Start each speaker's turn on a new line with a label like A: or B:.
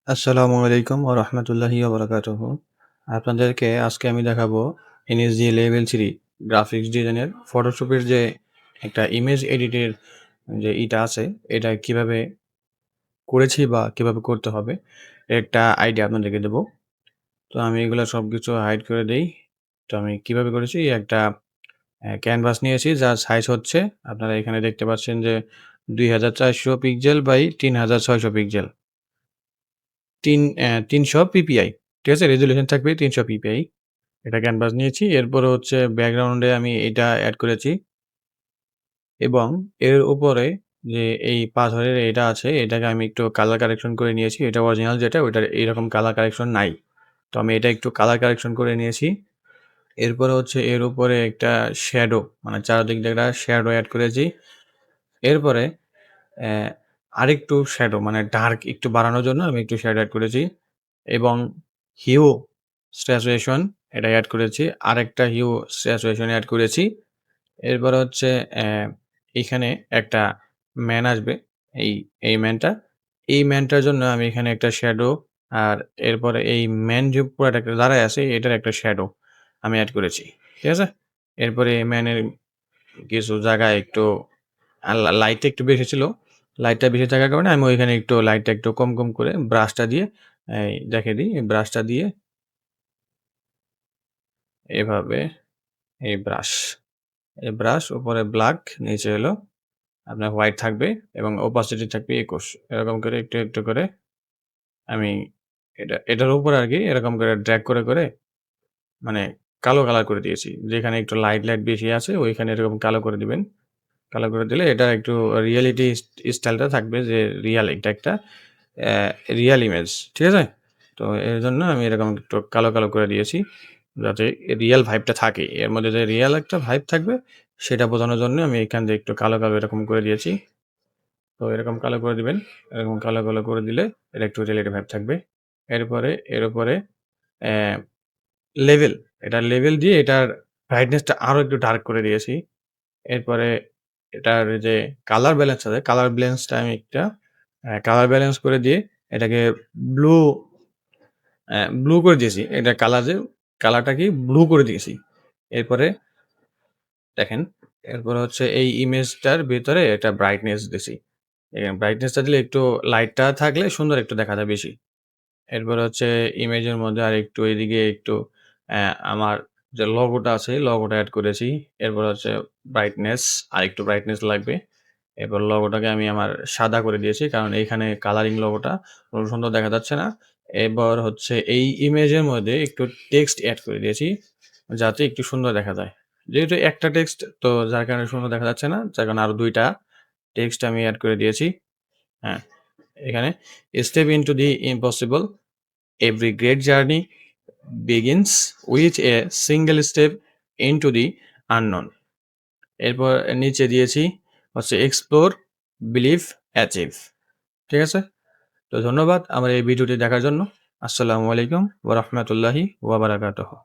A: আসসালামু আলাইকুম ওয়া রাহমাতুল্লাহি ওয়া বারাকাতুহু। আপনাদেরকে আজকে আমি দেখাবো NSG লেভেল 3 গ্রাফিক্স ডিজাইনের ফটোশপের যে একটা ইমেজ এডিটের যে আছে, এটা কিভাবে করেছি বা কিভাবে করতে হবে, এর একটা আইডিয়া আপনাদেরকে দেবো। তো আমি এগুলা সবকিছু হাইড করে দেই। তো আমি কিভাবে করেছি, একটা ক্যানভাস নিয়েছি যার সাইজ হচ্ছে, আপনারা এখানে দেখতে পাচ্ছেন যে ২৪০০ পিক্সেল বাই ৩৬০০ পিক্সেল। ৩০০ পিপিআই। ঠিক আছে? রেজোলিউশন থাকবে ৩০০ পিপিআই। এটা ক্যানভাস নিয়েছি। এরপরে হচ্ছে ব্যাকগ্রাউন্ডে আমি এটা এড করেছি এবং এর উপরে যে এই পাথরের এটা আছে, এটাকে আমি একটু কালার কারেকশন করে নিয়েছি। এটা অরিজিনাল যেটা, ওইটার এরকম কালার কারেকশন নাই। তো আমি এটা একটু কালার কারেকশন করে নিয়েছি। এরপরে হচ্ছে এর উপরে একটা শ্যাডো, মানে চারদিক দিয়ে একটা শ্যাডো এড করেছি। এরপরে অ্যা আরেকটু শ্যাডো, মানে ডার্ক একটু বাড়ানোর জন্য আমি একটু শ্যাডো এড করেছি এবং হিউ স্যাচুরেশন এটা এড করেছি। আরেকটা হিউ স্যাচুরেশন এড করেছি। এরপরে হচ্ছে এইখানে একটা ম্যান আসবে। এই, এই ম্যানটা। এই ম্যানটার জন্য আমি এখানে একটা শ্যাডো, আর এরপরে এই ম্যান যে পুরাটা একটা দাঁড়ায় আছে, এটার একটা শ্যাডো আমি এড করেছি। ঠিক আছে? এরপরে ম্যানের কিছু জায়গায় একটু লাইটটা একটু বেশি ছিল। লাইটটা বেশি থাকার কারণে আমি ওইখানে একটু লাইটটা একটু কম করে ব্রাশটা দিয়ে দেখিয়ে দিই। ব্রাশটা দিয়ে এভাবে, এই ব্রাশ। এই ব্রাশ উপরে ব্লাক, নিচে হলো আপনার হোয়াইট থাকবে এবং opacity থাকবে ২১। এরকম করে একটু করে আমি এটার উপরে আরকি এরকম করে ড্র্যাগ করে মানে কালো কালার করে দিয়েছি। যেখানে একটু লাইট বেশি আছে ওইখানে এরকম কালো করে দিবেন। কালো করে দিলে এটা একটু রিয়ালিটি স্টাইলটা থাকবে, যে রিয়াল, এটা একটা অ্যা রিয়াল ইমেজ। ঠিক আছে? তো এজন্য আমি এরকম একটু কালো করে দিয়েছি। যাতে রিয়াল ভাইবটা থাকে। এর মধ্যে যে রিয়াল একটা ভাইব থাকবে সেটা বোঝানোর জন্য আমি এখান দিয়ে একটু কালো এরকম করে দিয়েছি। তো এরকম কালো করে দিবেন। এরকম কালো করে দিলে এটা একটু রিয়েলিটি ভাইব থাকবে। এরপরে এর উপরে অ্যা লেভেল, এটার লেভেল দিয়ে এটার ব্রাইটনেসটা আরো একটু ডার্ক করে দিয়েছি। এরপরে এটার যে কালার ব্যালেন্স আছে, কালার ব্যালেন্সটা আমি একটা কালার ব্যালেন্স করে দিয়ে এটাকে ব্লু ব্লু করে দিয়েছি। এটা কালারটা কি ব্লু করে দিয়েছি। এরপরে দেখেন, এরপরে হচ্ছে এই ইমেজটার ভেতরে একটা ব্রাইটনেস দিছি। ব্রাইটনেসটা দিলে একটু লাইটটা থাকলে সুন্দর একটু দেখা যায় বেশি। এরপরে হচ্ছে ইমেজের মধ্যে আরেকটু এদিকে একটু আমার যে লোগোটা আছে, লোগোটা এড করেছি। এরপর হচ্ছে ব্রাইটনেস, আরেকটু ব্রাইটনেস লাগবে। এরপর লোগোটাকে আমি আমার সাদা করে দিয়েছি। কারণ এইখানে কালারিং লোগোটা সুন্দর দেখা যাচ্ছে না। এবার হচ্ছে এই ইমেজের মধ্যে একটু টেক্সট এড করে দিয়েছি, যাতে একটু সুন্দর দেখা যায়। যেহেতু একটা টেক্সট, তো যার কারণে সুন্দর দেখা যাচ্ছে না। যার কারণে আরো ২ টা টেক্সট আমি এড করে দিয়েছি। হ্যাঁ, এখানে "Step into the impossible. Every great journey begins with a single step into the unknown." এরপর নিচে দিয়েছি হচ্ছে "Explore, believe, achieve." ঠিক আছে? তো ধন্যবাদ আমার এই ভিডিওটি দেখার জন্য। আসসালামু আলাইকুম ওয়া রাহমাতুল্লাহি ওয়া বারাকাতুহু।